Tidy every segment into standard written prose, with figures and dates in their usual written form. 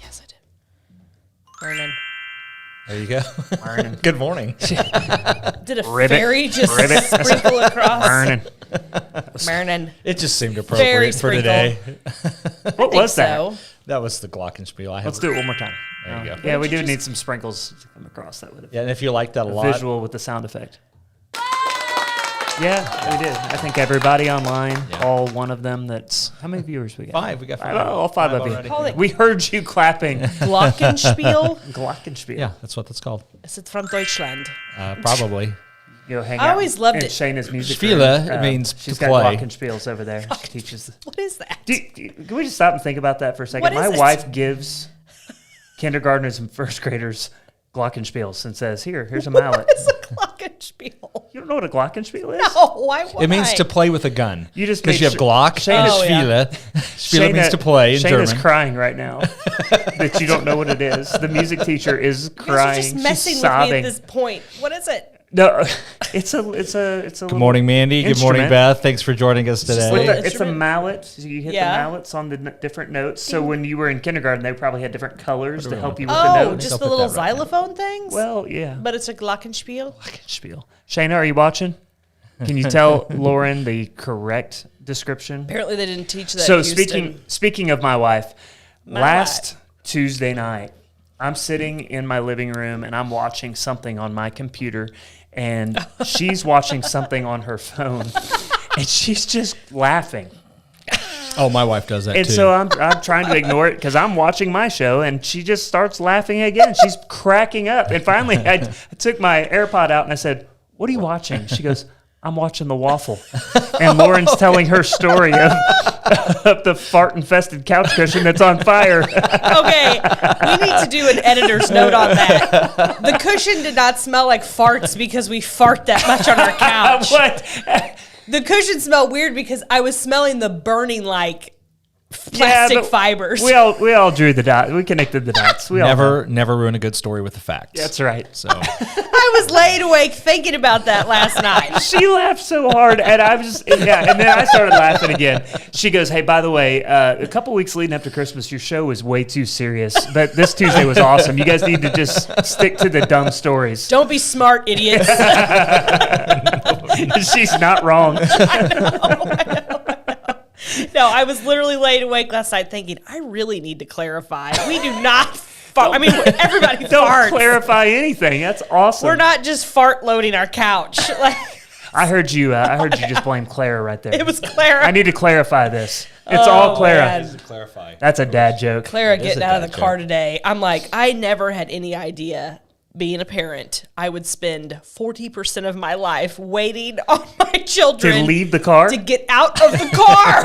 Yes, I did. Morning. There you go. Morning. Good morning. Did a fairy just sprinkle across? Morning. It just seemed appropriate for today. What was that? So. That was the glockenspiel. Let's do it one more time. There you go. Yeah, we do need some sprinkles to come across. That would have Yeah, and if you like that a lot. visual with the sound effect. Yeah, we did. I think everybody online, all one of them. That's how many viewers we got? 5. We got 5. All five of you. already. We heard you clapping. Glockenspiel? Glockenspiel. Yeah, that's what that's called. Is it from Deutschland? Probably. You know, hang I out always loved in it. Shayna's music Spiele, room. it means she's to got play. glockenspiels over there. She teaches. What is that? Can we just stop and think about that for a second? What is My it? wife gives kindergartners and first graders glockenspiels and says, here's a mallet. What is a glockenspiel? You don't know what a glockenspiel is? No, why? It means to play with a gun. You just because made you have Glock. Shayna's- Oh, yeah. Spiele means to play in Shayna's German. crying right now that you don't know what it is. The music teacher is crying. You're just messing She's with sobbing. me at this point. What is it? No, it's a. Good morning, Mandy. Good morning, Beth. Thanks for joining us today. like It's a mallet. So you hit Yeah. the mallets on the different notes. So when you were in kindergarten, they probably had different colors to help you with the Oh, notes. just I'll the put little that right now. xylophone things? Well, yeah. But it's a glockenspiel? Glockenspiel. Shayna, are you watching? Can you tell Lauren the correct description? Apparently they didn't teach that So in Houston. speaking of my wife, My last Tuesday night, I'm sitting in my living room and I'm watching something on my computer, and she's watching something on her phone, and she's just laughing. Oh, my wife does that And too. so I'm trying to ignore it because I'm watching my show, and she just starts laughing again. She's cracking up. And finally, I took my AirPod out and I said, "What are you watching?" She goes, "I'm watching the Waffle." And Lauren's telling her story of the fart-infested couch cushion that's on fire. Okay, we need to do an editor's note on that. The cushion did not smell like farts because we fart that much on our couch. What? The cushion smelled weird because I was smelling the burning like plastic but fibers. We all drew the dots. We connected the dots. We all know. never ruin a good story with the facts. That's right. So I was laid awake thinking about that last night. She laughed so hard, and I was and then I started laughing again. She goes, "Hey, by the way, a couple weeks leading up to Christmas, your show was way too serious, but this Tuesday was awesome. You guys need to just stick to the dumb stories." Don't be smart, idiots. She's not wrong. No, I was literally laid awake last night thinking, I really need to clarify. We do not fart. I mean, everybody Don't farts. clarify anything. That's awesome. We're not just fart loading our couch. Like, I heard you just blame Clara right there. it was Clara. I need to clarify this. It's all Clara. man. clarify. That's a dad joke. Clara It is getting a out of the dad car joke. today. I'm like, I never had any idea, being a parent, I would spend 40% of my life waiting on my children To leave the car? to get out of the car.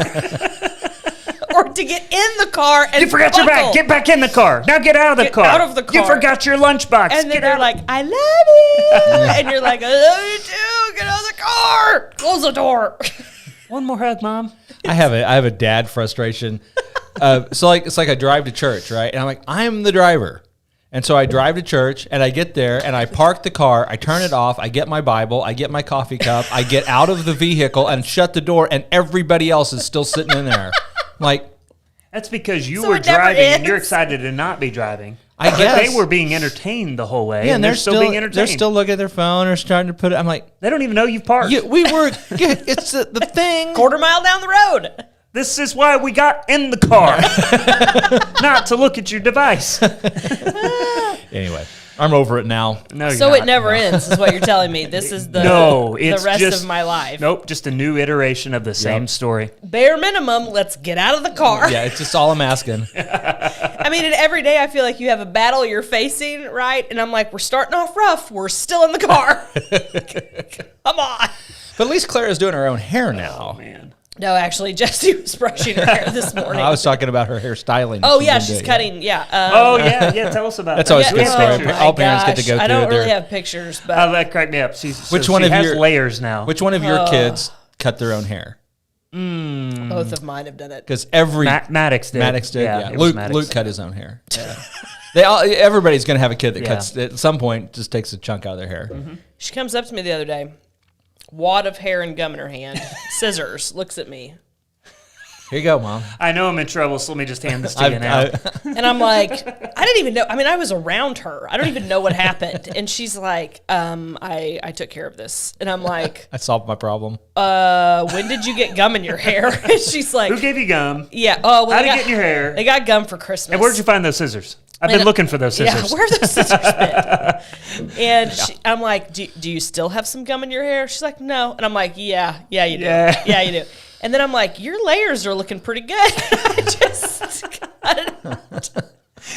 Or to get in the car and You forgot your bag. buckle. Get back in the car. Now get out of the Get car. out of the You car. forgot your lunchbox. And then Get they're out. like, I love you. And you're like, I love you too. Get out of the car. Close the door. One more hug, Mom. I have a dad frustration. So it's like I drive to church, right? And I'm like, I'm the driver. And so I drive to church, and I get there, and I park the car, I turn it off, I get my Bible, I get my coffee cup, I get out of the vehicle and shut the door, and everybody else is still sitting in there. I'm like, That's because you So were it never driving and you're ends. excited to not be driving. I But guess. they were being entertained the whole way. yeah, and they're still being entertained. they're still looking at their phone or starting to put it. I'm like, They don't even know you've parked. yeah, it's the thing. Quarter mile down the road. This is why we got in the car. Not to look at your device. Anyway, I'm over it now. No, So you're it not. never ends, is what you're telling me. This is the, No, the it's rest just- of my life. Nope, just a new iteration of the same story. Bare minimum, let's get out of the car. Yeah, it's just all I'm asking. I mean, and every day I feel like you have a battle you're facing, right? And I'm like, we're starting off rough. We're still in the car. Come on. But at least Clara's doing her own hair now. Man. No, actually, Jessie was brushing her hair this morning. I was talking about her hairstyling. Oh, yeah, been she's doing, cutting. Yeah. Oh, yeah, tell us about That's that. always a good yeah, story. oh my All parents get to gosh. go I through don't their- really have pictures, but Oh, that cracked me up. She of has your layers now. Which one of your kids cut their own hair? both of mine have done it. Because every Maddox did. Maddox did. Yeah, it was Luke Maddox. cut his own hair. Yeah. Everybody's gonna have a kid that Yeah. cuts at some point just takes a chunk out of their hair. She comes up to me the other day. wad of hair and gum in her hand, scissors, looks at me. Here you go, Mom. I know I'm in trouble, so let me just hand this to you now. And I'm like, I didn't even know. I mean, I was around her. I don't even know what happened. And she's like, I took care of this. And I'm like, I solved my problem. when did you get gum in your hair? And she's like, Who gave you gum? yeah. Oh, well, How'd it get in your hair? They got gum for Christmas. And where'd you find those scissors? I've been looking for those scissors. Yeah, where are those scissors been? And I'm like, do you still have some gum in your hair? She's like, no. And I'm like, yeah, you do. Yeah, you do. And then I'm like, your layers are looking pretty good. I just cut it out.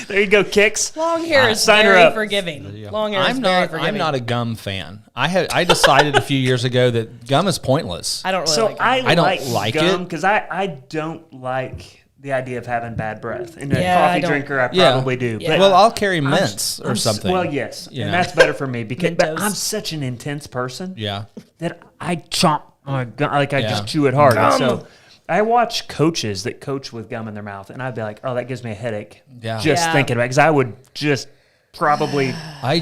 There you go, Kicks. Long hair is Sign her very up. forgiving. Long hair is very forgiving. I'm not a gum fan. I decided a few years ago that gum is pointless. I don't really So like gum. I don't like gum it. because I don't like the idea of having bad breath. And a Yeah, I coffee don't- drinker, I Yeah. probably do. Yeah. Well, I'll carry mints or I'm something. Well, yes, You and know? that's better for me because but Mentos. I'm such an intense person Yeah. that I chomp my gum, like I Yeah. just chew it hard. And Gum. so I watch coaches that coach with gum in their mouth, and I'd be like, "Oh, that gives me a headache." Yeah. Just Yeah. thinking about it, because I would just probably. I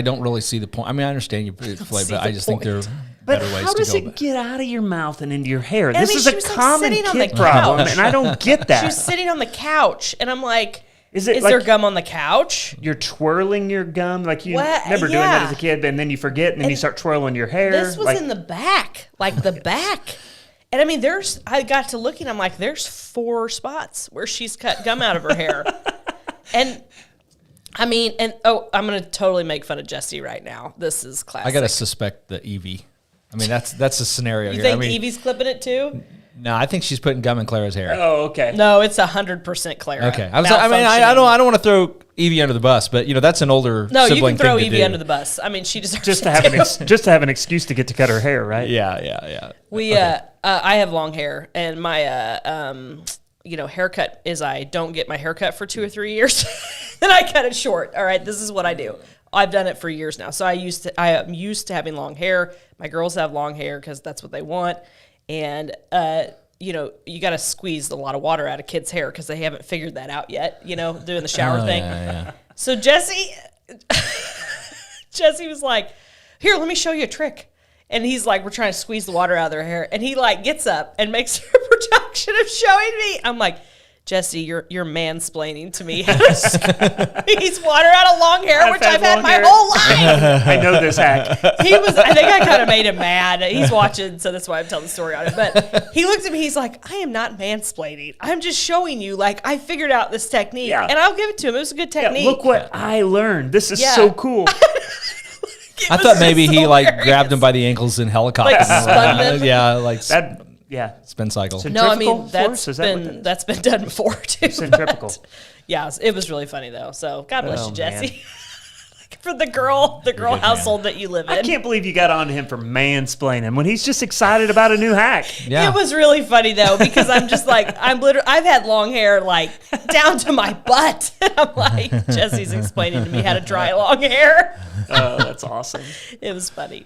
don't really see the point. I mean, I understand you put it flavor, but see I the just think there are But better ways how to does go. it get out of your mouth and into your hair? I This mean, is she a was, like, common sitting on the kid problem, couch. and I don't get She that. was sitting on the couch, and I'm like, Is it is like there gum on the couch? you're twirling your gum like you What? remember doing that Yeah. as a kid, and then you forget, and then you start twirling your hair? This was like, in the back, like the back. And I mean, I got to looking, I'm like, there's 4 spots where she's cut gum out of her hair. And I mean, I'm going to totally make fun of Jesse right now. This is classic. I gotta suspect the Evie. I mean, that's a scenario You here. think I mean, Evie's clipping it too? no, I think she's putting gum in Clara's hair. Oh, okay. No, it's 100% Clara. Okay, I don't want to throw Evie under the bus, but that's an older No, you sibling can throw thing to Evie do. under the bus. I mean, she deserves Just to it have too. just to have an excuse to get to cut her hair, right? Yeah. We I have long hair, and my haircut is I don't get my haircut for 2 or 3 years, then I cut it short. All right, this is what I do. I've done it for years now, so I am used to having long hair. My girls have long hair because that's what they want, and you got to squeeze a lot of water out of kids' hair because they haven't figured that out yet. Doing the shower thing. Yeah. So Jesse was like, "Here, let me show you a trick." And he's like, we're trying to squeeze the water out of their hair. And he like gets up and makes a production of showing me. I'm like, Jesse, you're mansplaining to me how to squeeze water out of long hair, which I've had long my hair. whole life. I know this hack. I think I kind of made him mad. He's watching, so that's why I'm telling the story on it. But he looked at me, he's like, I am not mansplaining. I'm just showing you, like, I figured out this technique. Yeah. And I'll give it to him. It was a good Yeah, technique. look what I learned. This is Yeah. so cool. It I was thought maybe just he like hilarious. grabbed him by the ankles and helicoptered Like, him spun around. them? Yeah, like That yeah. spin cycle. So- No, I Centrifugal mean, that's force? Is that what that been is? that's been done before, too. Centrifugal. Yeah, it was really funny though. So God bless Oh, you, Jesse, for the girl good man. household that you live in. I can't believe you got on to him for mansplaining when he's just excited about a new hack. Yeah. It was really funny though because I'm just like I've had long hair like down to my butt. I'm like Jesse's explaining to me how to dry long hair. Oh, that's awesome. It was funny.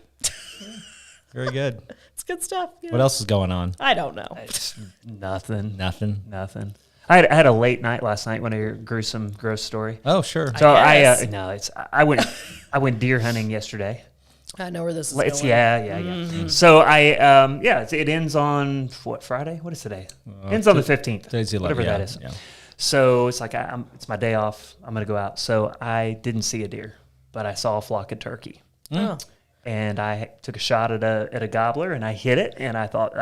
Very good. It's good stuff. you What know? else is going on? I don't know. It's nothing. Nothing. I had a late night last night when I heard gross story. Oh, sure. So guess. I went deer hunting yesterday. I know where this is It's going. yeah. So it ends on what, Friday? What is today? Ends on the 15th. Today's the 11th, whatever that yeah, is. yeah. So it's like it's my day off. I'm gonna go out. So I didn't see a deer, but I saw a flock of turkey, Oh. and I took a shot at a gobbler, and I hit it, and I thought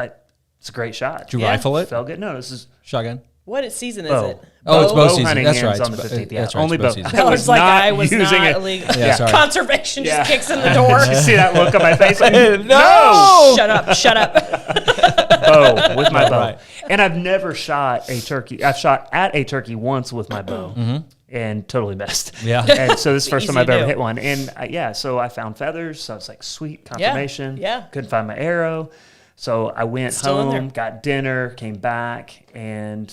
it's a great shot. Did you Yeah. rifle it? Felt good. No, this is Shotgun? What season is bow. it? Oh, it's bow season. hunting That's ends right. on the It's 15th. Yeah, that's right. only It's bow bow. season. I was like, I was using not it. illegal. Yeah, sorry. Conservation Yeah. just kicks in the door. You see that look on my face? Like, No! Shut up. bow with my bow. Right. And I've never shot a turkey. I've shot at a turkey once with my bow and totally missed. Yeah. And so this is the first Easy time I've to ever do. hit one. And so I found feathers. So I was like, sweet confirmation. Yeah. Couldn't find my arrow. So I went Still in there. home, got dinner, came back, and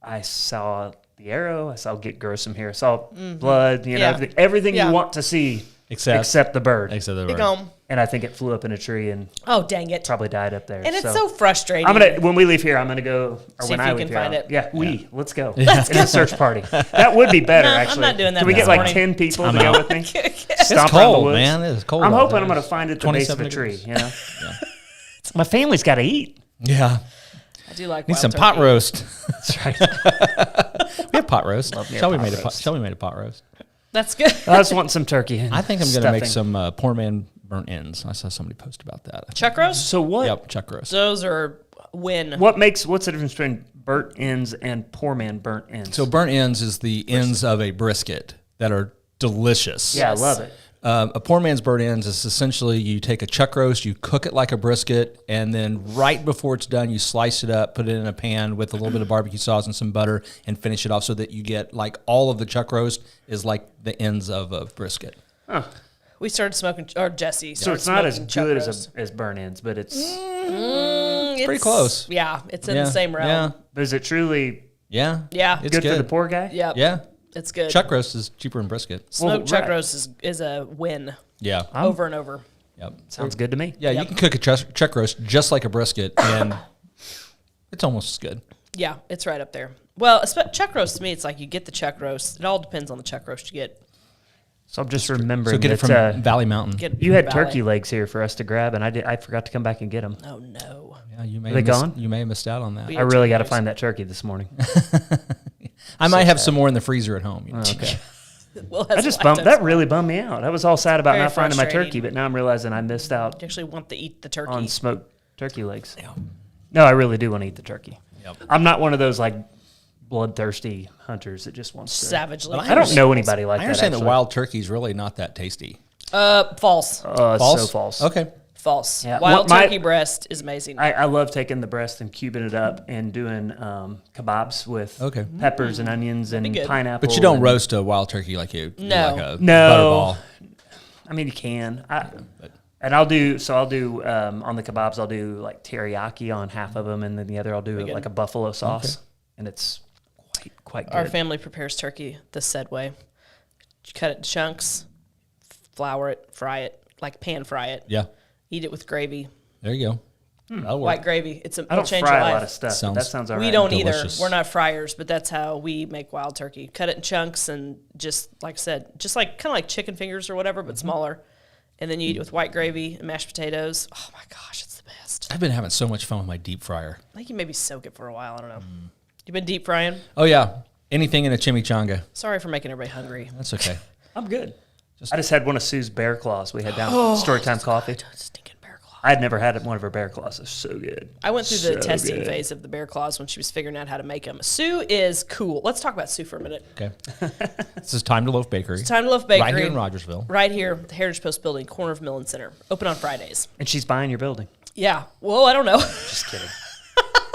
I saw the arrow. I saw get gruesome here. I saw blood, Yeah. everything Yeah. you want to see Except the bird. Except the Big bird. home. And I think it flew up in a tree and Oh, dang it. probably died up there. And it's so frustrating. when we leave here, I'm gonna go, or See when if I you leave can here, find it. Yeah, let's go. Let's get a search party. That would be better, No, I'm actually. not doing that Can we this get like morning. 10 people to I'm go out. with me? It's Stomp around the cold, woods. man. It is cold. I'm out hoping there. I'm gonna find it at the base of a 27 tree. degrees. You know, Yeah. My family's got to eat. Yeah. I do like Need wild some turkey. pot roast. That's right. We have pot roast. Love me a Shelby pot made a roast. Shelby made a pot roast. That's good. I just want some turkey. And I think I'm going to make stuffing. some poor man burnt ends. I saw somebody post about that. Chuck roast? So what? Yep, chuck roast. Those are win. What's the difference between burnt ends and poor man burnt ends? So burnt ends is the ends of a brisket that are delicious. yeah, Yes. I love it. A poor man's burnt ends is essentially you take a chuck roast, you cook it like a brisket, and then right before it's done, you slice it up, put it in a pan with a little bit of barbecue sauce and some butter, and finish it off so that you get like all of the chuck roast is like the ends of a brisket. We started smoking, or Jesse. So started it's not as smoking chuck good roast. as burnt ends, but it's. It's pretty close. Yeah, it's in Yeah, the same realm. Yeah, But is it truly yeah, Yeah. It's good, good for the poor guy? Yep. Yeah, It's good. chuck roast is cheaper than brisket. Smoked Well, chuck right. roast is a win Yeah, over and over. yep. Sounds good to me. Yeah, you Yep. can cook a chuck roast just like a brisket, and it's almost as good. Yeah, it's right up there. Well, chuck roast to me, it's like you get the chuck roast. It all depends on the chuck roast you get. So I'm just remembering So get it that from Valley Mountain. Get it you had from Valley. turkey legs here for us to grab, and I forgot to come back and get them. Oh no. Yeah, you may Are they have missed, gone? You may have missed out on that. We- I really got to turkey find that turkey this morning. I might have some more in the freezer at home. You know? Okay. Well, I just that really bummed me out. I was all sad about Very not finding my frustrating. turkey, but now I'm realizing I missed out You actually want to eat the turkey. on smoked turkey legs. No, I really do want to eat the turkey. Yep. I'm not one of those like bloodthirsty hunters that just wants to. Savagely. But I don't know anybody like I that. understand that actually. wild turkey's really not that tasty. False. So false. Okay. False. Yeah. Wild My- turkey breast is amazing. I love taking the breast and cubing it up and doing kebabs with Okay. peppers and onions and be good. pineapple. But you don't and- roast a wild turkey like you do No. like a No. butterball. I mean, you can. And I'll do on the kebabs. I'll do like teriyaki on half of them, and then the other I'll do good. like a buffalo sauce, and it's quite good. Our family prepares turkey the said way. You cut it in chunks, flour it, fry it, like pan fry it. Yeah. Eat it with gravy, There you go. That'll work. white gravy. I It'll don't change fry your a life. lot of stuff. But that sounds all right. We don't Delicious. either. We're not fryers, but that's how we make wild turkey. Cut it in chunks and just like I said, just like kind of like chicken fingers or whatever, but smaller. And then you eat it with white gravy and mashed potatoes. Oh my gosh, it's the best. I've been having so much fun with my deep fryer. I think you maybe soak it for a while. I don't know. You've been deep frying? Oh yeah, anything in a chimichanga. Sorry for making everybody hungry. That's okay. I'm good. I just had one of Sue's bear claws we had down at Storytime Coffee. Stinking bear claw. I had never had one of her bear claws. It's so good. I went through the So testing good. phase of the bear claws when she was figuring out how to make them. Sue is cool. Let's talk about Sue for a minute. Okay. This is Time to Loaf Bakery. Time to Loaf Bakery. Right here in Rogersville. Right here, the Heritage Post building, corner of Millen Center. Open on Fridays. And she's buying your building. Yeah. Well, I don't know. Just kidding.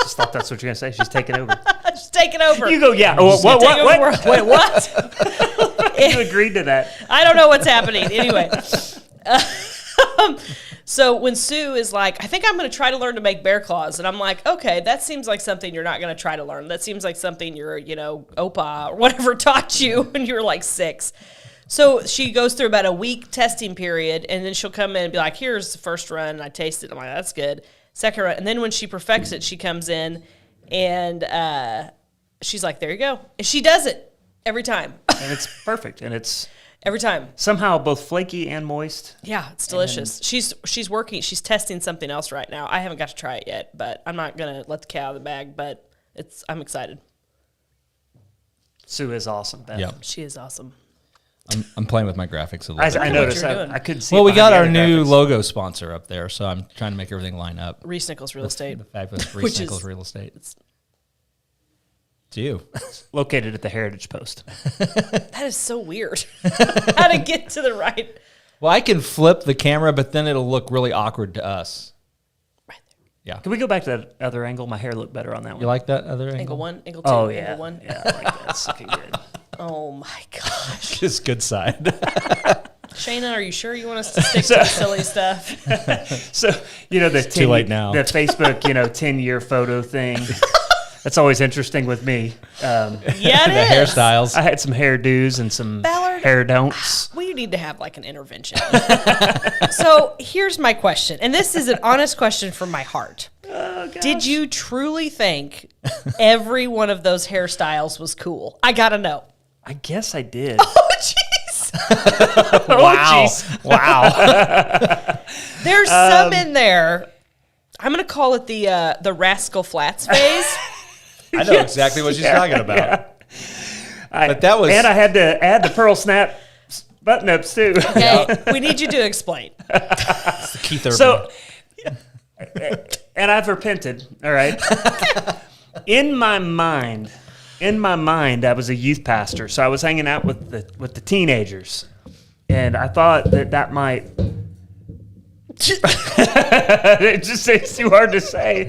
Just thought that's what you're gonna say. She's taking over. Just take it over. You go, yeah. What? Take over the world. Wait, what? You agreed to that. I don't know what's happening. Anyway. So when Sue is like, I think I'm going to try to learn to make bear claws. And I'm like, okay, that seems like something you're not going to try to learn. That seems like something your, Opa or whatever taught you when you were like 6. So she goes through about a week testing period, and then she'll come in and be like, here's the first run. And I taste it. I'm like, that's good. Second run. And then when she perfects it, she comes in and she's like, there you go. And she does it every time. And it's perfect. And it's Every time. somehow both flaky and moist. Yeah, it's delicious. She's working. She's testing something else right now. I haven't got to try it yet, but I'm not gonna let the cat out of the bag. But I'm excited. Sue is awesome. Beth. Yeah. She is awesome. I'm playing with my graphics a little I bit. what noticed. you're doing. I couldn't see. Well, it we got our behind the new other graphics. logo sponsor up there, so I'm trying to make everything line up. Reese Nichols Real Estate. The fabulous Which Reese is- Nichols Real Estate. It's you. Located at the Heritage Post. That is so weird. How to get to the right. Well, I can flip the camera, but then it'll look really awkward to us. Right there. Yeah. Can we go back to that other angle? My hair looked better on that one. You like that other angle? Angle 1, angle 2, Oh yeah. angle 1. Yeah, I like that. It's looking good. Oh my gosh. It's good side. Shayna, are you sure you want us to stick to the silly stuff? So the too late now. The Facebook 10-year photo thing. That's always interesting with me. Yeah, it the is. hairstyles. I had some hairdos and some Ballard. hair don'ts. We need to have like an intervention. So here's my question, and this is an honest question from my heart. Did you truly think every one of those hairstyles was cool? I gotta know. I guess I did. Oh, jeez. Wow. Wow. There's some in there I'm gonna call it the Rascal Flats phase. I know exactly what she's talking about. Yeah. But that was, and I had to add the pearl snap button ups too. Okay, we need you to explain. Keith Urban. So, and I've repented. All right. In my mind, I was a youth pastor, so I was hanging out with the teenagers, and I thought that might. It's too hard to say.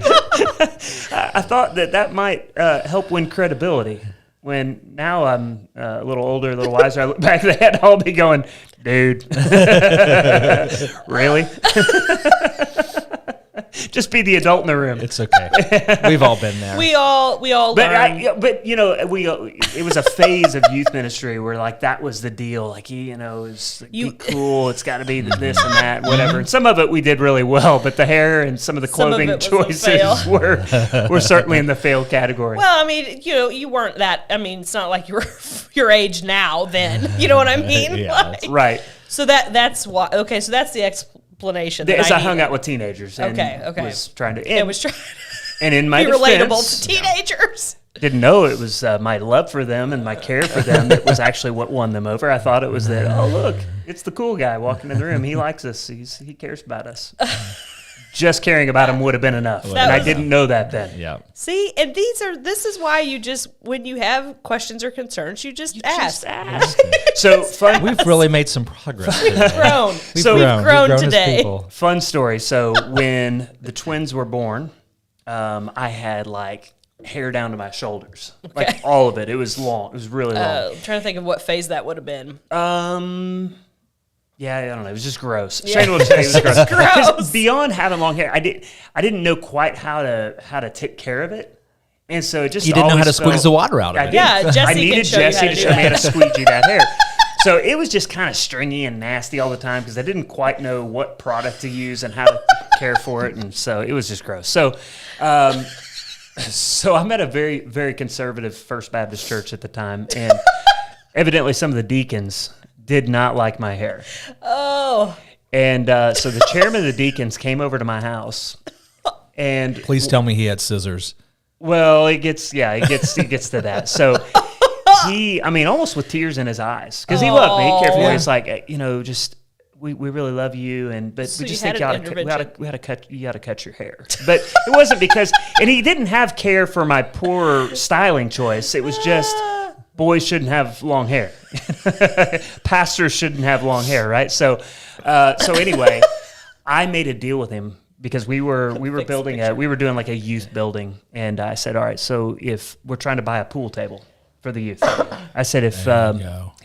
I thought that might help win credibility. When now I'm a little older, a little wiser, I look back at that, I'll be going, dude, really? Just be the adult in the room. it's okay. We've all been there. We all But learn. it was a phase of youth ministry where like that was the deal. Like it's be cool. It's got to be this and that, whatever. And some of it we did really well, but the hair and some of the Some of clothing it was a choices fail. were certainly in the fail category. Well, I mean, you weren't that. I mean, it's not like you were your age now. Then you know what I mean. Yeah, Like, Right. so that's why. Okay, so that's the explanation. that As I hung needed. out with teenagers. And Okay. was trying to. It was trying and in to my be relatable defense, to teenagers. didn't know it was my love for them and my care for them that was actually what won them over. I thought it was that, oh, look, it's the cool guy walking in the room. He likes us. He cares about us. Just caring about him would have been enough. And I didn't know that then. Yeah. See, and this is why you just, when you have questions or concerns, you just ask. Just ask. So fun, We've really made some progress. We've grown. We've So- We've grown as today. people. fun story. So when the twins were born, I had like hair down to my shoulders. Like all of it. It was long. It was really long. I'm trying to think of what phase that would have been. Yeah, I don't know. It was just gross. Yeah. Shane will say it was gross. Gross. 'Cause beyond having long hair, I didn't know quite how to take care of it, and so it just You didn't know how to always squeeze felt- the water out of I it. didn't. Yeah, Jesse I can needed show you how Jesse to to do show me how to that. squeegee that hair. So it was just kind of stringy and nasty all the time because I didn't quite know what product to use and how to care for it, and so it was just gross. So. So I'm at a very, very conservative First Baptist church at the time, and evidently some of the deacons did not like my hair. Oh, And so the chairman of the deacons came over to my house, and Please tell me he had scissors. well, it gets to that. So almost with tears in his eyes, because he loved me, he cared for me. Yeah. It's like just. We really love you, but So we you just had think an intervention. you got to cut your hair. But it wasn't because, and he didn't have care for my poor styling choice. It was just boys shouldn't have long hair, pastors shouldn't have long hair, right? So anyway, I made a deal with him because we were doing like a youth building, and I said, all right, so if we're trying to buy a pool table for the youth, I said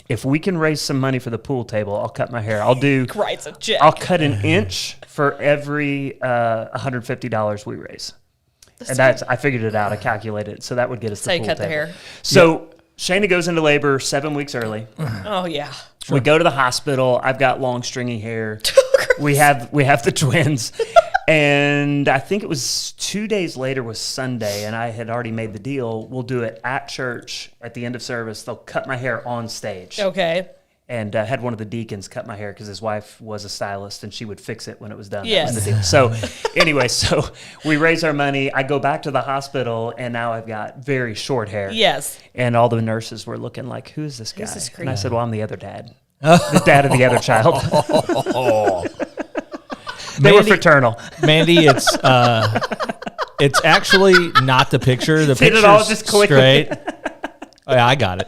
if we can raise some money for the pool table, I'll cut my hair. writes a check. I'll cut an inch for every $150 we raise. And I figured it out. I calculated it. So that would get us That's how the you pool cut the table. hair. So Shayna goes into labor 7 weeks early. Oh yeah. We go to the hospital. I've got long stringy hair. we have the twins. And I think it was 2 days later was Sunday, and I had already made the deal. We'll do it at church at the end of service. They'll cut my hair on stage. Okay. And had one of the deacons cut my hair because his wife was a stylist and she would fix it when it was done. Yes. That was the deal. So anyway, so we raise our money. I go back to the hospital and now I've got very short hair. Yes. And all the nurses were looking like, who's this guy? this And I said, well, I'm the other dad. The dad of the other child. They were fraternal. Mandy, it's actually not the picture. The See, it picture's all just clicked. straight. Oh, yeah, I got it.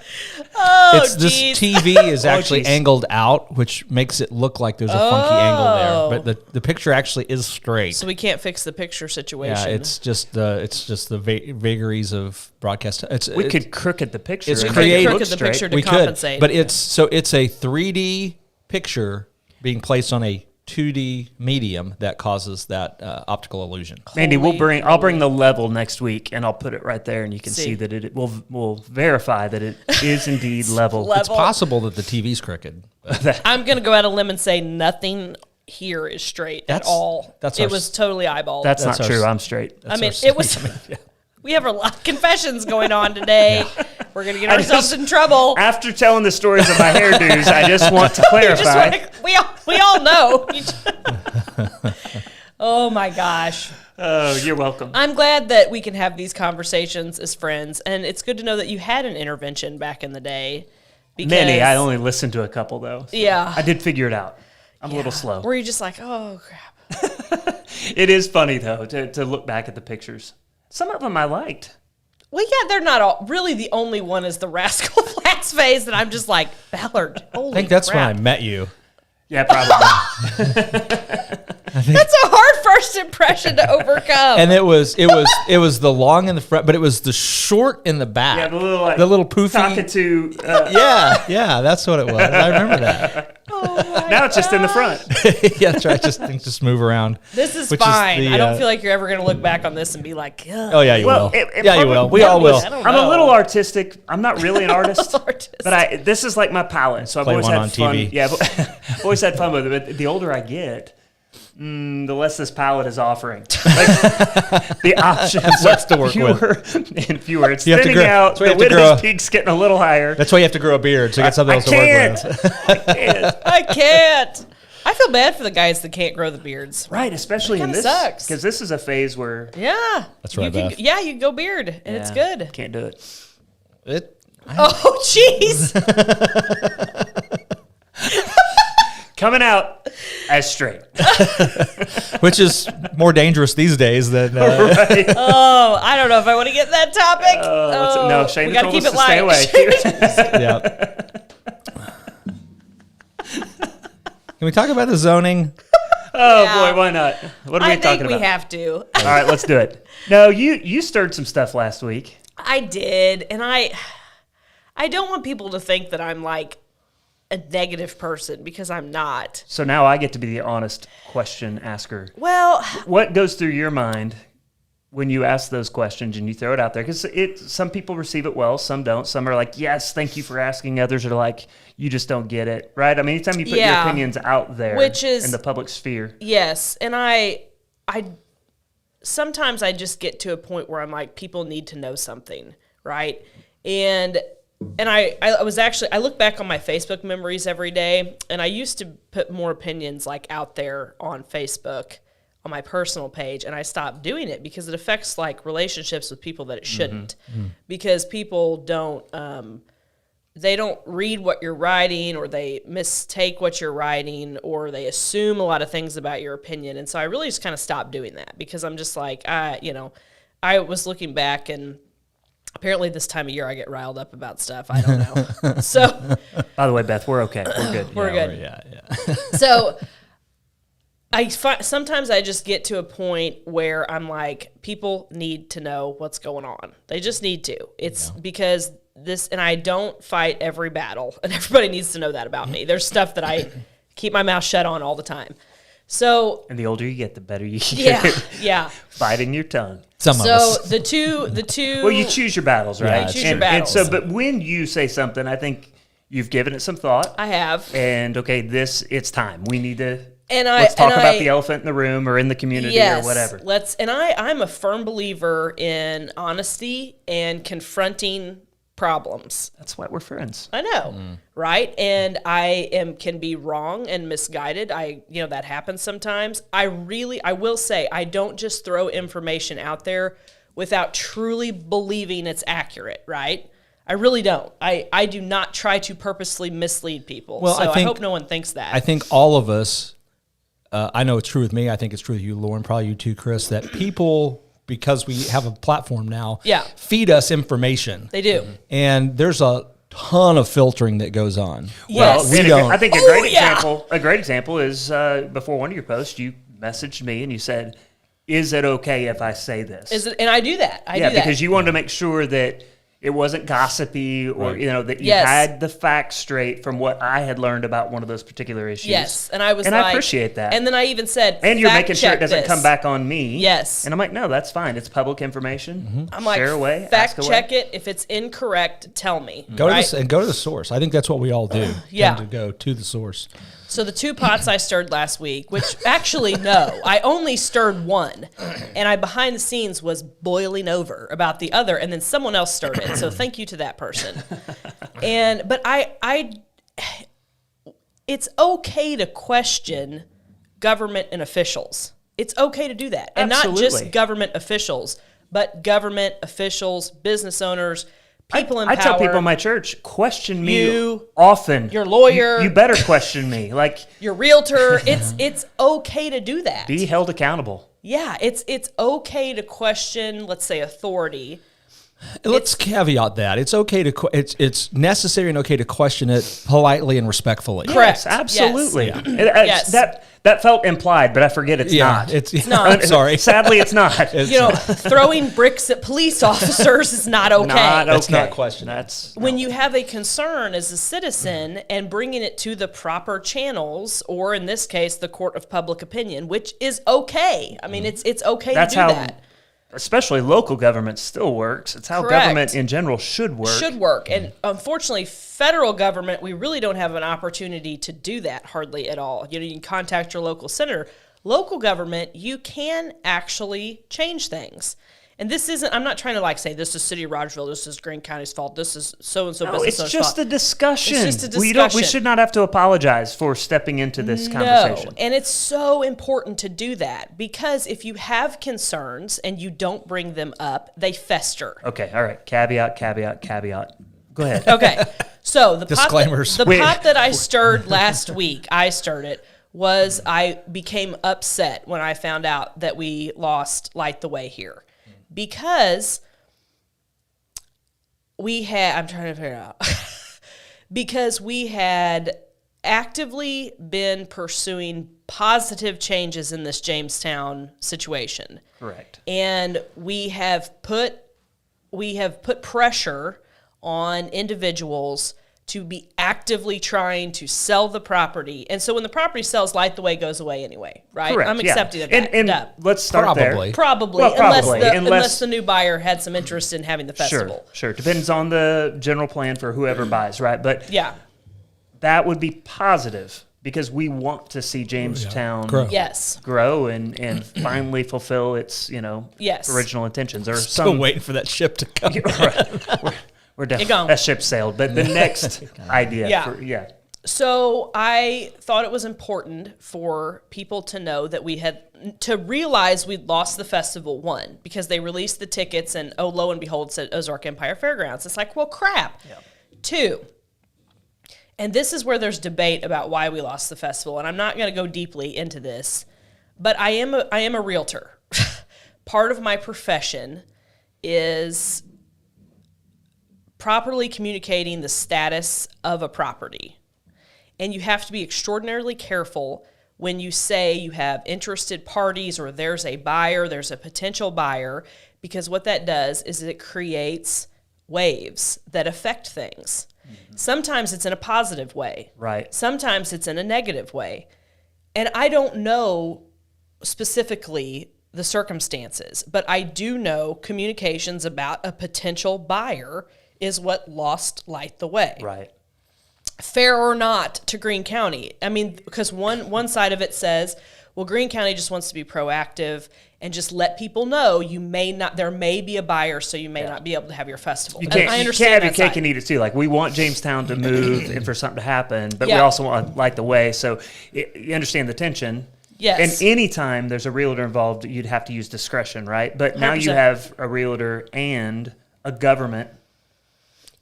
Oh, It's this geez. TV is actually geez. angled out, which makes it look like there's a funky angle Oh. there. But the picture actually is straight. So we can't fix the picture situation. Yeah, it's just the vagaries of broadcast. We could crooked the picture. It's and make it creative. look Crooked the straight. picture to we compensate. could, but it's a 3D picture being placed on a 2D medium that causes that optical illusion. Mandy, Holy I'll bring the level next week, and I'll put it right there, and you can See. see that it will verify that it is indeed level. Level. It's possible that the TV's crooked. I'm gonna go out on a limb and say nothing here is straight at That's- all. that's it our was s- totally eyeballed. That's That's not our true. s- I'm straight. I mean, our it was. We have a lot of confessions going on today. We're gonna get ourselves in trouble. After telling the stories of my hairdos, I just want to You clarify. just wanna- we all know. Oh my gosh. Oh, you're welcome. I'm glad that we can have these conversations as friends, and it's good to know that you had an intervention back in the day. Because, Many. I only listened to a couple, though. So Yeah. I did figure it out. I'm a little slow. Were you just like, oh, crap? It is funny, though, to look back at the pictures. Some of them I liked. Well, yeah, they're not all. Really, the only one is the Rascal Flatts phase, and I'm just like, Ballard, holy I think that's crap. when I met you. Yeah, probably. That's a hard first impression to overcome. And it was the long in the front, but it was the short in the back. Yeah, the little poofy. cockatoo. Yeah, that's what it was. I remember that. Oh my Now it's just in the God. front. Yeah, that's right. Just move around. This is Which is fine. the, I don't feel like you're ever going to look back on this and be like, ugh. Oh yeah, you Well, will. it Yeah, you probably- will. We all will. I don't I'm know. a little artistic. I'm not really an artist, Artistic. but this is like my palette. So I've Play always one had on fun. TV. Yeah, I've always had fun with it. But the older I get, the less this palette is offering. Like, the options less to are work fewer and fewer. It's You have to thinning grow- out. that's why you The have to grow widow's a- peak's getting a little higher. That's why you have to grow a beard, so you get something I else to work can't. with. I can't. I can't. I feel bad for the guys that can't grow the beards. Right, especially in kinda this, sucks. because this is a phase where Yeah. That's right, You can, Beth. yeah, you can go beard, and it's yeah, good. Can't do it. Oh, jeez. Coming out as straight. Which is more dangerous these days than. Right. Oh, I don't know if I want to get that topic. No, Shane we gotta told keep us it to stay light. away. Yeah. Can we talk about the zoning? Oh Yeah. boy, why not? What are we I talking think we about? have to. All right, let's do it. No, you stirred some stuff last week. I did, and I don't want people to think that I'm like a negative person because I'm not. So now I get to be the honest question asker. Well, What goes through your mind when you ask those questions and you throw it out there? Because some people receive it well, some don't. Some are like, yes, thank you for asking. Others are like, you just don't get it, right? I mean, anytime you put your Yeah. opinions out there Which is- in the public sphere. yes, and I sometimes I just get to a point where I'm like, people need to know something, right? And I was actually, I look back on my Facebook memories every day, and I used to put more opinions like out there on Facebook on my personal page, and I stopped doing it because it affects like relationships with people that it shouldn't, because people don't they don't read what you're writing, or they mistake what you're writing, or they assume a lot of things about your opinion. And so I really just kind of stopped doing that because I'm just like, I was looking back, and apparently this time of year I get riled up about stuff. I don't know. So By the way, Beth, we're okay. We're good. we're good. Yeah. So sometimes I just get to a point where I'm like, people need to know what's going on. They just need to. It's because this, and I don't fight every battle, and everybody needs to know that about me. There's stuff that I keep my mouth shut on all the time. So And the older you get, the better you get. yeah, yeah. Fighting your tongue. Some of So us. the two. Well, you choose your battles, right? Yeah, choose your battles. And so, but when you say something, I think you've given it some thought. I have, And okay, it's time. We need to. and Let's talk about the elephant in the room or in the community or whatever. I'm a firm believer in honesty and confronting problems. That's why we're friends. I know, right? And I can be wrong and misguided. That happens sometimes. I will say, I don't just throw information out there without truly believing it's accurate, right? I really don't. I do not try to purposely mislead people. Well, so I think- hope no one thinks that. I think all of us, I know it's true with me. I think it's true with you, Lauren, probably you too, Chris, that people, because we have a platform now, Yeah. feed us information. They do. And there's a ton of filtering that goes on. Yes. we and don't. I think Oh, yeah. a great example is before one of your posts, you messaged me and you said, "Is it okay if I say this?" And I do that. I do that. because you wanted to make sure that it wasn't gossipy or Right. that you Yes. had the facts straight from what I had learned about one of those particular issues. Yes, and I was And like, I appreciate that. And then I even said, And you're fact making sure it check doesn't this. come back on me. Yes. And I'm like, no, that's fine. It's public information. I'm like, Share away. fact ask away. check it. If it's incorrect, tell me. Go right? to go to the source. I think that's what we all do. Yeah. Tend to go to the source. So the 2 pots I stirred last week, which actually no, I only stirred one, and I behind the scenes was boiling over about the other, and then someone else stirred it. So thank you to that person. But it's okay to question government and officials. It's okay to do that. And not Absolutely. just government officials, but government officials, business owners, people in I power. tell people in my church, question me You, often. your lawyer. You better question me. Like, your realtor. It's okay to do that. be held accountable. Yeah, it's okay to question, let's say, authority. Let's caveat that it's okay to it's necessary and okay to question it politely and respectfully. Correct. Yes, absolutely. Yes. Yes. That felt implied, but I forget it's not. It's not. I'm sorry. Sadly, it's not. Throwing bricks at police officers is not okay. Not That's okay. not questioned. That's When you have a concern as a citizen and bringing it to the proper channels, or in this case, the court of public opinion, which is okay. I mean, it's okay That's to do how, that. especially local government still works. It's how Correct. government in general should work. Should work. And unfortunately, federal government, we really don't have an opportunity to do that hardly at all. You can contact your local senator. Local government, you can actually change things. And this isn't, I'm not trying to say this is City of Rogersville, this is Greene County's fault, this is so-and-so No, business it's owner's just fault. a discussion. It's just a We discussion. should not have to apologize for stepping into this conversation. And it's so important to do that because if you have concerns and you don't bring them up, they fester. Okay, all right. Caveat. Go ahead. Okay, so the Disclaimers. pot that I stirred last week, was I became upset when I found out that we lost Light the Way here. Because I'm trying to figure it out. Because we had actively been pursuing positive changes in this Jamestown situation. Correct. And we have put pressure on individuals to be actively trying to sell the property. And so when the property sells, Light the Way goes away anyway, right? Correct. I'm accepting yeah. of that. And Yeah. let's start Probably. there. Probably, Well, probably, unless the new buyer had some interest in having the festival. Sure. Depends on the general plan for whoever buys, right? But Yeah. that would be positive because we want to see Jamestown Grow. Yes. grow and finally fulfill its, Yes. original intentions. Or Still waiting for that ship to come. We're It definitely gone. that ship sailed. But the next idea, Yeah. So I thought it was important for people to know that to realize we'd lost the festival, one, because they released the tickets and, oh, lo and behold, it said Ozark Empire Fairgrounds. It's like, well, crap. Yeah. Two, and this is where there's debate about why we lost the festival, and I'm not going to go deeply into this, but I am a realtor. Part of my profession is properly communicating the status of a property. And you have to be extraordinarily careful when you say you have interested parties or there's a buyer, there's a potential buyer, because what that does is it creates waves that affect things. Mm-hmm. Sometimes it's in a positive way. Right. Sometimes it's in a negative way. And I don't know specifically the circumstances, but I do know communications about a potential buyer is what lost Light the Way. Right. Fair or not to Greene County. I mean, because one side of it says, well, Greene County just wants to be proactive and just let people know there may be a buyer, so you may not be able to have your festival. You And can't, I you understand can't have your that cake side. and eat it too. Like, we want Jamestown to move and for something to happen, but we Yeah. also want to light the way. So you understand the tension. Yes. And anytime there's a realtor involved, you'd have to use discretion, right? But now you 100%. have a realtor and a government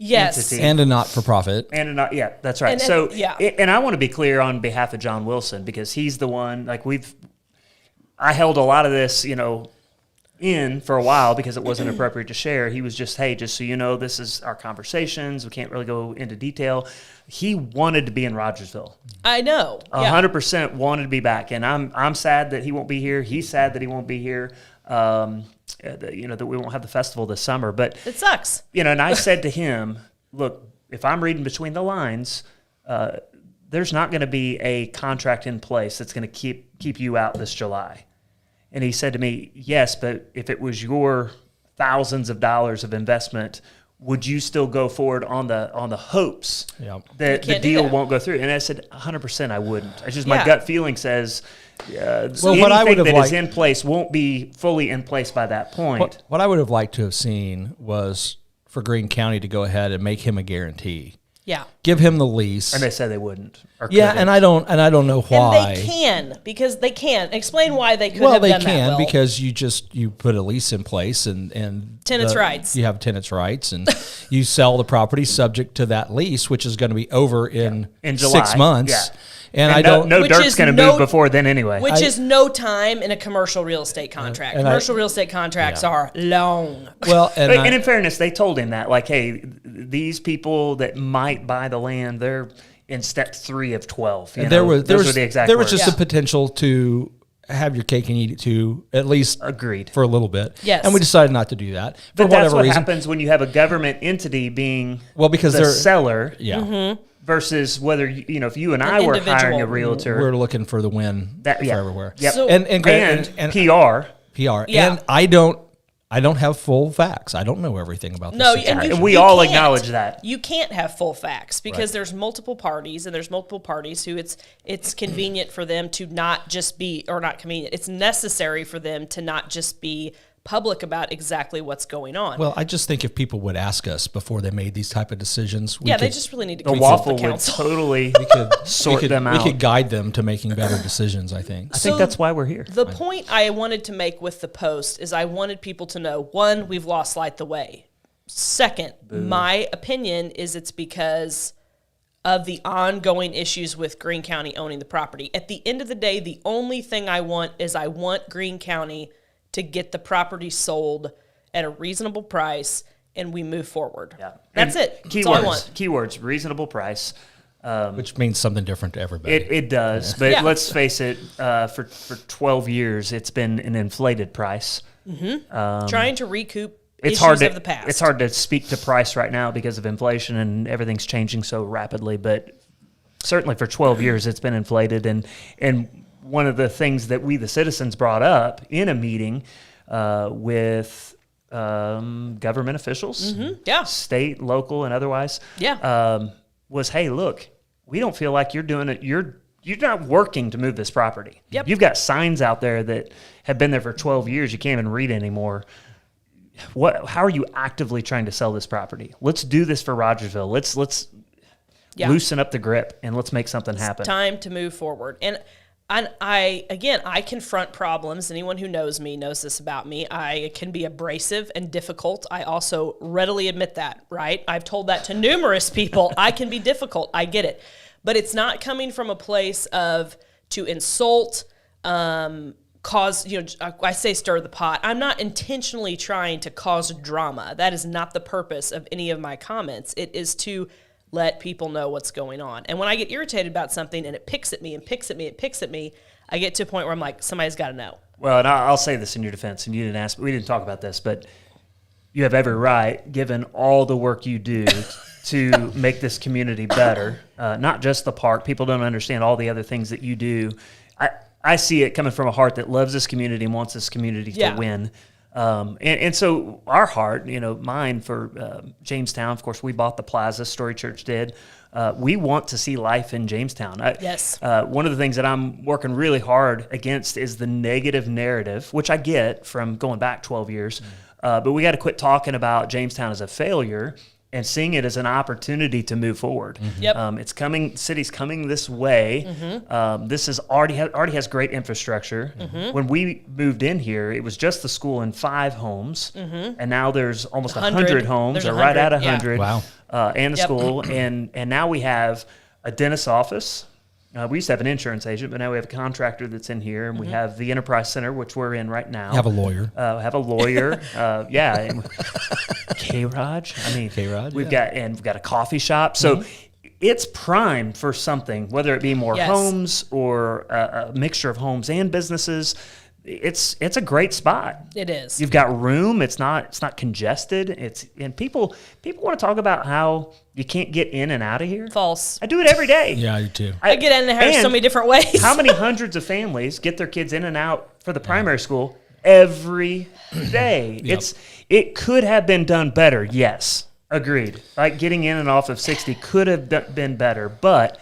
Yes. entity. And a not-for-profit. And not, yeah, that's right. And- So, yeah. and I want to be clear on behalf of John Wilson because he's the one. Like I held a lot of this, in for a while because it wasn't appropriate to share. He was just, hey, just so you know, this is our conversations. We can't really go into detail. He wanted to be in Rogersville. I know. Yeah. 100% wanted to be back, and I'm sad that he won't be here. He's sad that he won't be here. That we won't have the festival this summer, but It sucks. and I said to him, look, if I'm reading between the lines, there's not going to be a contract in place that's going to keep you out this July. And he said to me, yes, but if it was your thousands of dollars of investment, would you still go forward on the hopes Yep. that the can't do deal that. won't go through? And I said, 100% I wouldn't. It's just my Yeah. gut feeling says what I would anything have that is liked- in place won't be fully in place by that point. What I would have liked to have seen was for Greene County to go ahead and make him a guarantee. Yeah. give him the lease. And they said they wouldn't. Or Yeah, couldn't. and I don't know why. And they can, because they can. Explain why they could Well, have they done can that, Will. because you put a lease in place and Tenants' rights. You have tenants' rights, and you sell the property subject to that lease, which is going to be over in July. 6 months. Yeah. And I no, don't. no Which dirt's is going to no- move before then anyway. Which is no time in a commercial real estate contract. and Commercial real estate contracts are long. Well, and And in fairness, they told him that, like, hey, these people that might buy the land, they're in step 3 of 12. You there know? was Those were the exact there was words. just Yeah. the potential to have your cake and eat it too, at least Agreed. for a little bit. Yes. And we decided not to do that for But that's whatever what reason. happens when you have a government entity being Well, because the they're seller yeah, versus whether, if you and I were individual. hiring a realtor. we're looking for the win for everywhere. Yep. So- And PR. PR. Yeah. And I don't have full facts. I don't know everything about this No, situation. and And we you all can't. acknowledge that. You can't have full facts because Right. there's multiple parties, and there's multiple parties who it's convenient for them to not just be, or not convenient. It's necessary for them to not just be public about exactly what's going on. Well, I just think if people would ask us before they made these type of decisions, we yeah, could, they just really need to The consult waffle the would council. totally sort we could, them we out. could guide them to making better decisions, I think. I think So- that's why we're here. The point I wanted to make with the post is I wanted people to know, one, we've lost light the way. Second, my opinion is it's because of the ongoing issues with Greene County owning the property. At the end of the day, the only thing I want Greene County to get the property sold at a reasonable price and we move forward. Yeah. That's And it. That's all I want. Keywords, reasonable price. Which means something different to everybody. It does, but Yeah. let's face it. For 12 years, it's been an inflated price. Trying to recoup It's issues hard to of the past. It's hard to speak to price right now because of inflation and everything's changing so rapidly. But certainly for 12 years, it's been inflated. And one of the things that we, the citizens, brought up in a meeting with government officials, Yeah. state, local, and otherwise, Yeah. was, hey, look, we don't feel like you're doing it. You're not working to move this property. Yep. You've got signs out there that have been there for 12 years. You can't even read anymore. How are you actively trying to sell this property? Let's do this for Rogersville. Let's Yeah. loosen up the grip and let's make something happen. Time to move forward. And I confront problems. Anyone who knows me knows this about me. I can be abrasive and difficult. I also readily admit that, right? I've told that to numerous people. I can be difficult. I get it. But it's not coming from a place of to insult, cause, I say stir the pot. I'm not intentionally trying to cause drama. That is not the purpose of any of my comments. It is to let people know what's going on. And when I get irritated about something and it picks at me and picks at me and picks at me, I get to a point where I'm like, somebody's got to know. Well, and I'll say this in your defense, and you didn't ask, we didn't talk about this, but you have every right, given all the work you do, to make this community better. Not just the park. People don't understand all the other things that you do. I see it coming from a heart that loves this community and wants this community Yeah. to win. And so our heart, mine for Jamestown, of course, we bought the plaza, Story Church did. We want to see life in Jamestown. Yes. One of the things that I'm working really hard against is the negative narrative, which I get from going back 12 years. But we got to quit talking about Jamestown as a failure and seeing it as an opportunity to move forward. Yep. It's coming. City's coming this way. This is already has great infrastructure. When we moved in here, it was just the school and 5 homes, and now there's almost 100 homes, There's or right at 100, yeah. 100. Wow. And the Yep. school, and now we have a dentist's office. We used to have an insurance agent, but now we have a contractor that's in here, and we have the Enterprise Center, which we're in right now. Have a lawyer. Have a lawyer. And K-ROG. I mean, K-ROG, we've got a coffee shop. So it's primed for something, whether it be more Yes. homes or a mixture of homes and businesses. It's a great spot. It is. You've got room. It's not congested. And people want to talk about how you can't get in and out of here. False. I do it every day. Yeah, I do too. I get in and out so and many different ways. How many hundreds of families get their kids in and out for the primary school every day? Yep. It could have been done better. Yes, agreed. Like getting in and off of 60 could have been better, but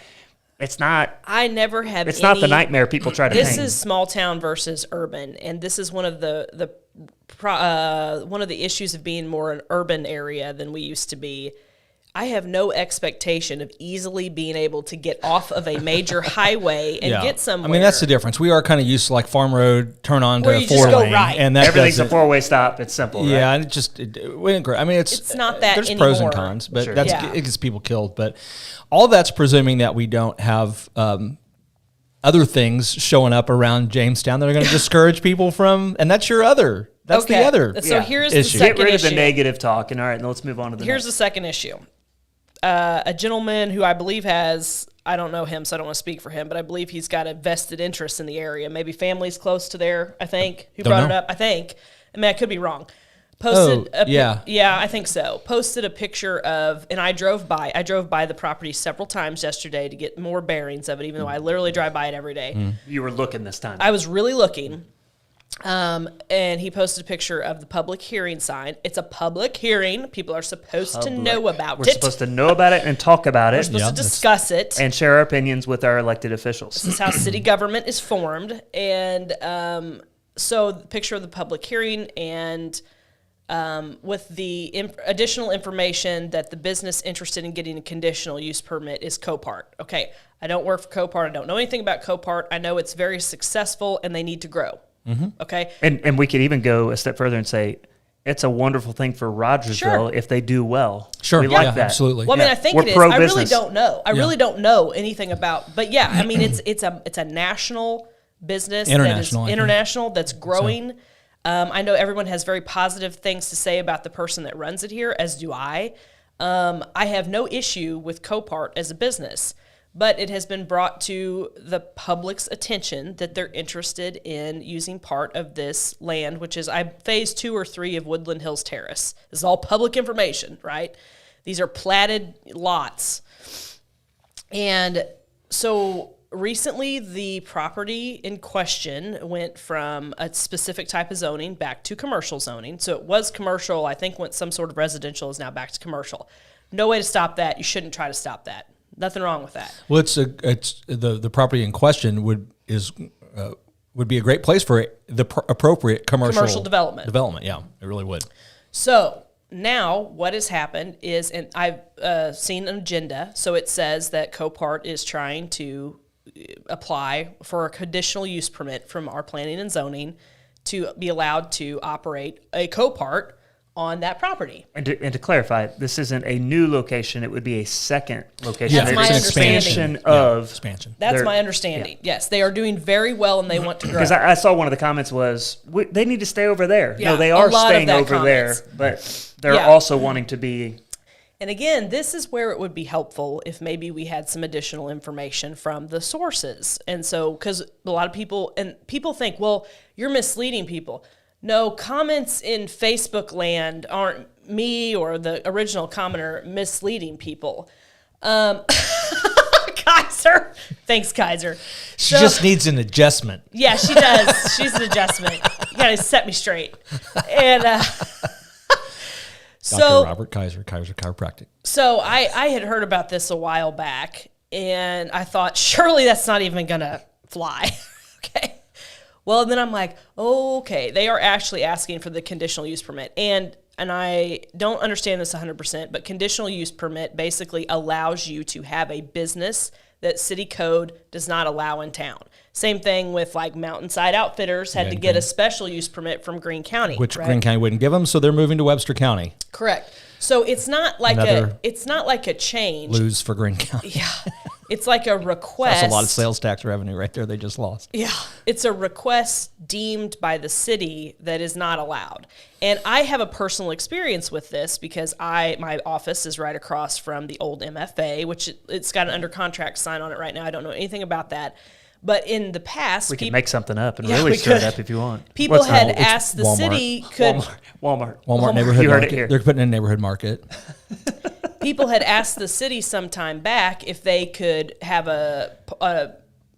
it's not. I never have. It's not the nightmare people try to This paint. is small town versus urban, and this is one of the issues of being more an urban area than we used to be. I have no expectation of easily being able to get off of a major highway and get somewhere. I mean, that's the difference. We are kind of used to like farm road, turn on Where to you just go 4-lane, right. and that Everything's a doesn't- 4-way stop. It's simple. Yeah, right? and it wouldn't grow. I mean, It's not that there's pros and anymore. cons, but Sure. that's Yeah. it gets people killed. But all that's presuming that we don't have other things showing up around Jamestown that are going to discourage people from, and that's your other. That's the other. So Yeah. here's the issue. second Get rid of issue. the negative talk, and all right, now let's move on to the Here's next. the second issue. A gentleman who I believe has, I don't know him, so I don't want to speak for him, but I believe he's got a vested interest in the area. Maybe family's close to there, I think, who Don't brought it know. up. I think. I mean, I could be wrong. Posted yeah. yeah, I think so. Posted a picture of, and I drove by the property several times yesterday to get more bearings of it, even though I literally drive by it every day. You were looking this time. I was really looking. And he posted a picture of the public hearing sign. It's a public hearing. People are supposed to know about We're it. supposed to know about it and talk about We're it supposed Yeah, to that's- discuss it. and share our opinions with our elected officials. This is how city government is formed. And so the picture of the public hearing and with the additional information that the business interested in getting a conditional use permit is Copart. Okay, I don't work for Copart. I don't know anything about Copart. I know it's very successful and they need to grow. Okay. And we could even go a step further and say it's a wonderful thing for Rogersville if they do well. Sure, we yeah, like that. absolutely. Well, I mean, Yeah. I think We're it is. I really pro-business. don't know. I really don't know anything about. But yeah, I mean, it's a national business, International, I that think. is international that's growing. I know everyone has very positive things to say about the person that runs it here, as do I. I have no issue with Copart as a business, but it has been brought to the public's attention that they're interested in using part of this land, which is phase 2 or 3 of Woodland Hills Terrace. This is all public information, right? These are platted lots. And so recently the property in question went from a specific type of zoning back to commercial zoning. So it was commercial, I think went some sort of residential, is now back to commercial. No way to stop that. You shouldn't try to stop that. Nothing wrong with that. Well, it's the property in question would be a great place for the appropriate commercial development. Development, yeah, it really would. So now what has happened is, and I've seen an agenda, so it says that Copart is trying to apply for a conditional use permit from our planning and zoning to be allowed to operate a Copart on that property. And to clarify, this isn't a new location. It would be a second location. Yeah, That's It's my an understanding. expansion Yeah, of expansion. That's They're- my understanding. Yes, they are doing very well and they want to grow. Because I saw one of the comments was, they need to stay over there. Yeah, No, they a are lot of staying that over there, comments. but they're Yeah. also wanting to be. And again, this is where it would be helpful if maybe we had some additional information from the sources. And so, because a lot of people think, well, you're misleading people. No, comments in Facebook land aren't me or the original commenter misleading people. Kaiser. Thanks, Kaiser. She just needs an adjustment. Yeah, she does. She's an adjustment. You got to set me straight. And Dr. Robert Kaiser, Kaiser Chiropractic. So I had heard about this a while back, and I thought, surely that's not even going to fly. Okay. Well, then I'm like, okay, they are actually asking for the conditional use permit. And I don't understand this 100%, but conditional use permit basically allows you to have a business that city code does not allow in town. Same thing with like Mountainside Outfitters had to get a special use permit from Greene County. Which right? Greene County wouldn't give them, so they're moving to Webster County. Correct. So it's not like Another a change. Lose for Greene County. Yeah. It's like a request. That's a lot of sales tax revenue right there they just lost. Yeah. It's a request deemed by the city that is not allowed. And I have a personal experience with this because my office is right across from the old MFA, which it's got an under contract sign on it right now. I don't know anything about that. But in the past, We can make something up and Yeah, really we stir it could. up if you want. people What's had that? asked the Walmart. city could Walmart. Neighborhood You heard it market. here. They're putting in neighborhood market. people had asked the city some time back if they could have a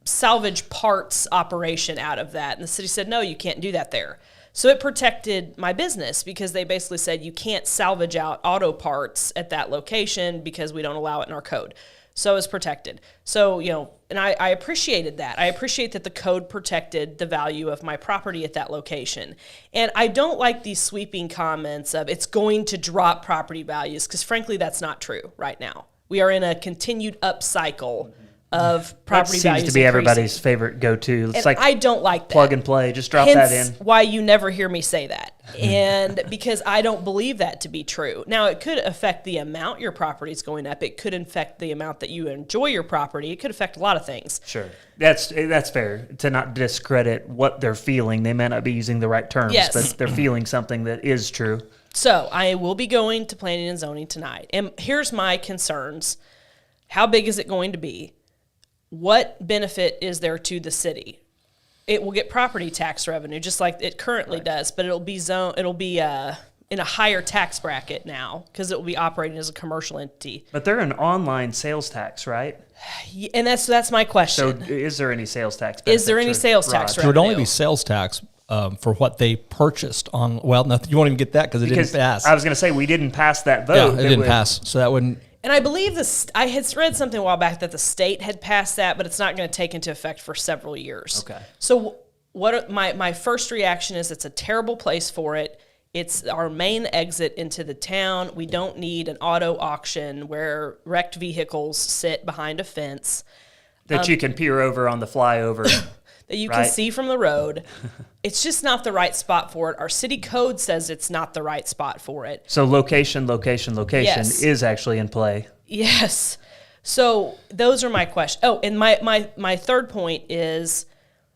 salvage parts operation out of that. And the city said, no, you can't do that there. So it protected my business because they basically said you can't salvage out auto parts at that location because we don't allow it in our code. So it's protected. So, and I appreciated that. I appreciate that the code protected the value of my property at that location. And I don't like these sweeping comments of it's going to drop property values, because frankly, that's not true right now. We are in a continued up cycle of property that values seems to be increasing. everybody's favorite go-to. It's And like I don't like that. plug and play. Just drop Hence that in. why you never hear me say that. And because I don't believe that to be true. Now, it could affect the amount your property is going up. It could affect the amount that you enjoy your property. It could affect a lot of things. Sure. That's fair to not discredit what they're feeling. They may not be using the right terms, Yes. but they're feeling something that is true. So I will be going to planning and zoning tonight. And here's my concerns. How big is it going to be? What benefit is there to the city? It will get property tax revenue just like it currently does, but it'll be in a higher tax bracket now because it will be operating as a commercial entity. But they're an online sales tax, right? And that's my question. So is there any sales tax? Is there any benefit to sales tax Raj? revenue? It would only be sales tax for what they purchased on. Well, no, you won't even get that because it Because didn't pass. I was going to say we didn't pass that vote. Yeah, it That didn't would- pass, so that wouldn't. And I believe I had read something a while back that the state had passed that, but it's not going to take into effect for several years. Okay. So my first reaction is it's a terrible place for it. It's our main exit into the town. We don't need an auto auction where wrecked vehicles sit behind a fence that you can peer over on the flyover. that you can Right. see from the road. It's just not the right spot for it. Our city code says it's not the right spot for it. So location Yes. is actually in play. Yes. So those are my questions. Oh, and my third point is,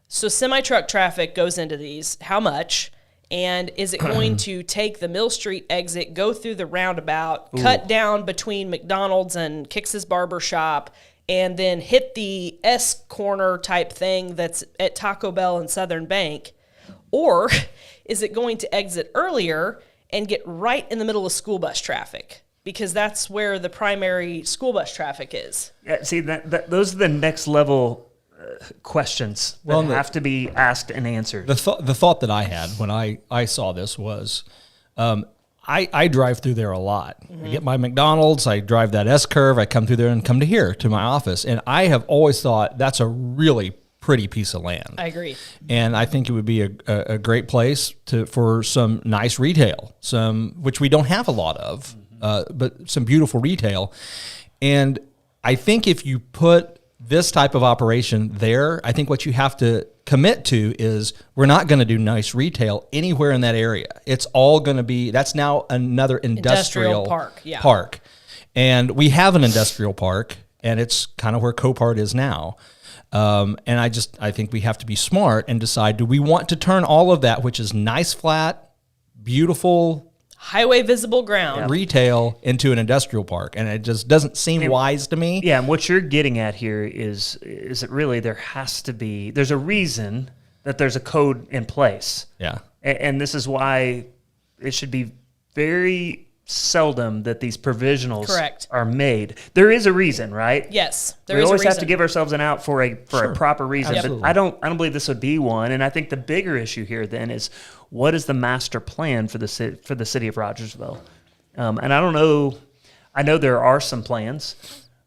so semi-truck traffic goes into these. How much? And is it going to take the Mill Street exit, go through the roundabout, cut down between McDonald's and Kix's Barber Shop, and then hit the S corner type thing that's at Taco Bell and Southern Bank? Or is it going to exit earlier and get right in the middle of school bus traffic? Because that's where the primary school bus traffic is. Yeah, see, those are the next level questions that have to be asked and answered. The thought that I had when I saw this was, I drive through there a lot. I get my McDonald's, I drive that S curve, I come through there and come to here to my office, and I have always thought that's a really pretty piece of land. I agree. And I think it would be a great place for some nice retail, which we don't have a lot of, but some beautiful retail. And I think if you put this type of operation there, I think what you have to commit to is we're not going to do nice retail anywhere in that area. It's all going to be, that's now another industrial park, yeah. park. And we have an industrial park, and it's kind of where Copart is now. And I think we have to be smart and decide, do we want to turn all of that, which is nice, flat, beautiful Highway visible ground. retail, into an industrial park? And it just doesn't seem wise to me. Yeah, and what you're getting at here is that really there's a reason that there's a code in place. Yeah. And this is why it should be very seldom that these provisionals Correct. are made. There is a reason, right? Yes, there we is a always reason. have to give ourselves an out for a proper reason. Absolutely. But I don't believe this would be one. And I think the bigger issue here then is, what is the master plan for the city of Rogersville? And I don't know. I know there are some plans,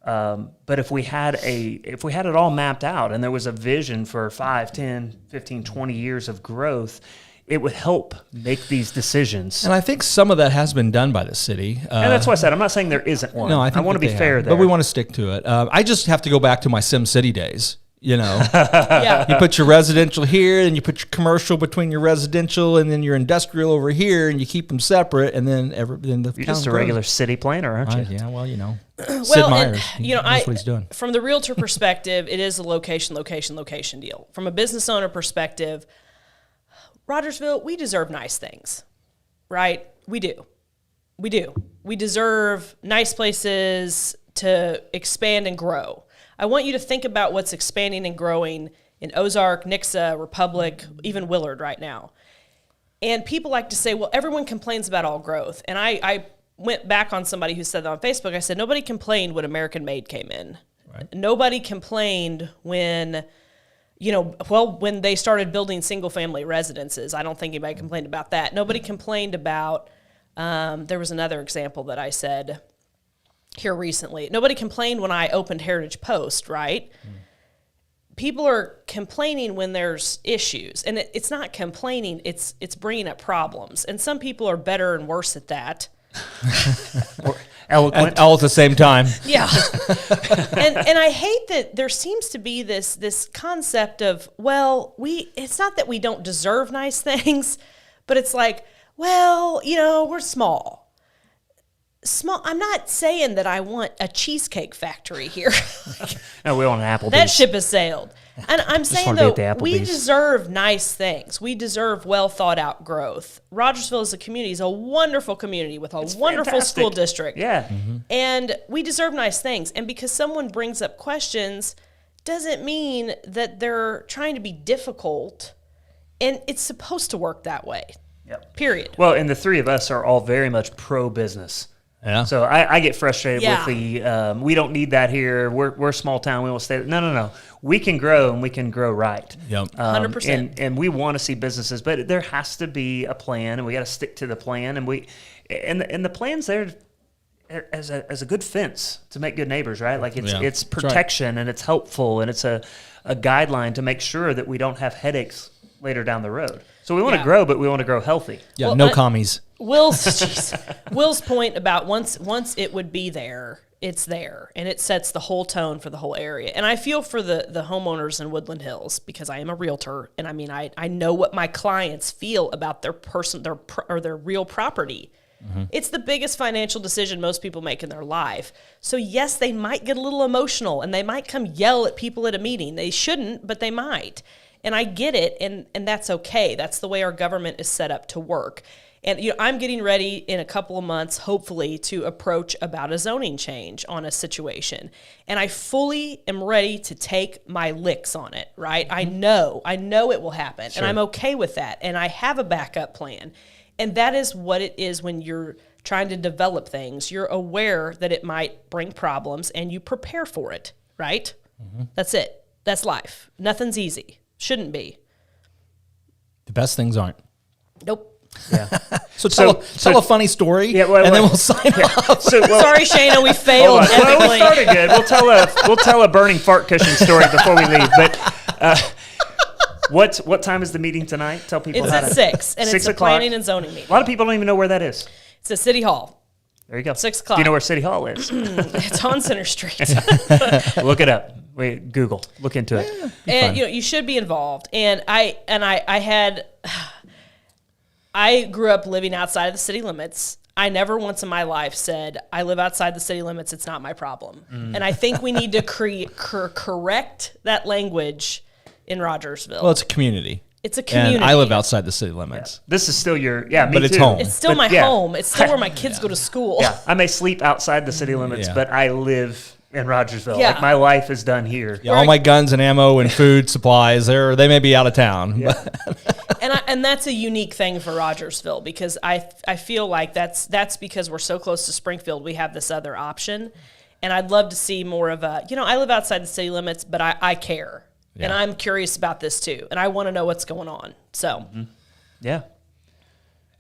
but if we had it all mapped out and there was a vision for 5, 10, 15, 20 years of growth, it would help make these decisions. And I think some of that has been done by the city. And that's why I said I'm not saying there isn't one. No, I think want to that be they fair have, there. but we want to stick to it. I just have to go back to my Sim City days. You know, Yeah. you put your residential here, and you put your commercial between your residential, and then your industrial over here, and you keep them separate, and then the You're just a regular city planner, aren't you? Yeah, well, you know, Sid Well, Meier's, and, he knows what he's doing. From the realtor perspective, it is a location deal. From a business owner perspective, Rogersville, we deserve nice things, right? We do. We deserve nice places to expand and grow. I want you to think about what's expanding and growing in Ozark, Nixa, Republic, even Willard right now. And people like to say, well, everyone complains about all growth. And I went back on somebody who said that on Facebook. I said, nobody complained when American Made came in. Right. Nobody complained when, when they started building single family residences. I don't think anybody complained about that. Nobody complained about, there was another example that I said, here recently. Nobody complained when I opened Heritage Post, right? People are complaining when there's issues, and it's not complaining, it's bringing up problems. And some people are better and worse at that. Eloquent. All at the same time. Yeah. and I hate that there seems to be this concept of, well, it's not that we don't deserve nice things, but it's like, well, we're small. I'm not saying that I want a cheesecake factory here. No, we want an Applebee's. That ship has sailed. And I'm saying, wanna be though, at the Applebee's. we deserve nice things. We deserve well thought out growth. Rogersville as a community is a wonderful community with a wonderful fantastic. school district. Yeah. And we deserve nice things. And because someone brings up questions doesn't mean that they're trying to be difficult. And it's supposed to work that way. Yep. Period. Well, and the three of us are all very much pro-business. Yeah. So I get frustrated Yeah. with the we don't need that here. We're a small town. We will stay. No. We can grow, and we can grow right. Yep. 100%. And we want to see businesses, but there has to be a plan, and we got to stick to the plan. And the plan's there as a good fence to make good neighbors, right? Like it's Yeah. it's That's right. protection, and it's helpful, and it's a guideline to make sure that we don't have headaches later down the road. So we want to Yeah. grow, but we want to grow healthy. Yeah, Well, no commies. Will's point about once it would be there, it's there, and it sets the whole tone for the whole area. And I feel for the homeowners in Woodland Hills because I am a realtor, and I mean I know what my clients feel about their real property. It's the biggest financial decision most people make in their life. So yes, they might get a little emotional, and they might come yell at people at a meeting. They shouldn't, but they might. And I get it, and that's okay. That's the way our government is set up to work. And I'm getting ready in a couple of months, hopefully, to approach about a zoning change on a situation. And I fully am ready to take my licks on it, right? I know it will happen, and I'm okay with that. And I have a backup plan. And that is what it is when you're trying to develop things. You're aware that it might bring problems, and you prepare for it, right? That's it. That's life. Nothing's easy. Shouldn't be. The best things aren't. Nope. Yeah. So tell a funny story, Yeah, and then we'll sign off. So, well, Sorry, Shayna, we failed hold on. Well, we epically. started good. We'll tell a burning fart cushion story before we leave. But what time is the meeting tonight? Tell people It's how at to- 6, and 6 it's a o'clock. planning and zoning meeting. A lot of people don't even know where that is. It's at City Hall. There you go. 6 Do o'clock. you know where City Hall is? It's on Center Street. Look it up. Wait, Google. Look into it. And you should be involved. And I grew up living outside of the city limits. I never once in my life said, I live outside the city limits, it's not my problem. And I think we need to correct that language in Rogersville. Well, it's a community. It's a community. And I live outside the city limits. This is still your me But it's too. home. It's still But, my yeah. home. It's still where my kids go to school. Yeah, I may sleep outside the city limits, Yeah. but I live in Rogersville. Yeah. Like my life is done here. Yeah, all my guns and ammo and food supplies, they may be out of town. Yeah. But And that's a unique thing for Rogersville because I feel like that's because we're so close to Springfield. We have this other option, and I'd love to see more of a. I live outside the city limits, but I care, and I'm curious about this too, and I want to know what's going on. So, Yeah,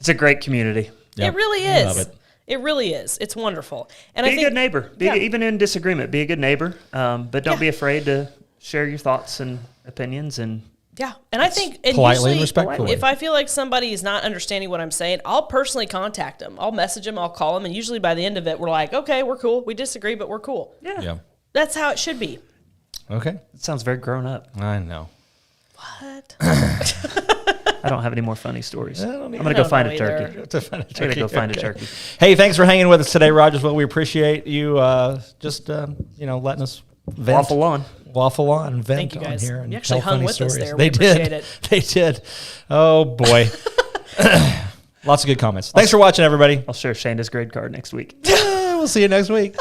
it's a great community. It really I is. love it. It really is. It's wonderful, and Be I a think good neighbor. Even in disagreement, be a good neighbor. But don't Yeah. be afraid to share your thoughts and opinions. And Yeah, and I think and politely and usually, respectfully. if I feel like somebody is not understanding what I'm saying, I'll personally contact them. I'll message them. I'll call them, and usually by the end of it, we're like, okay, we're cool. We disagree, but we're cool. yeah, That's how it should be. okay, it sounds very grown up. I know. What? I don't have any more funny stories. I'm I gonna go don't find know a either. turkey. I'm gonna go find a turkey. Hey, thanks for hanging with us today, Rogersville. We appreciate you letting us vent. Waffle on. And vent Thank you, guys. on here and You actually tell hung funny with us stories. there. They We appreciate did. it. They did. Oh boy. Lots of good comments. Thanks for watching, everybody. I'll share Shayna's grade card next week. We'll see you next week.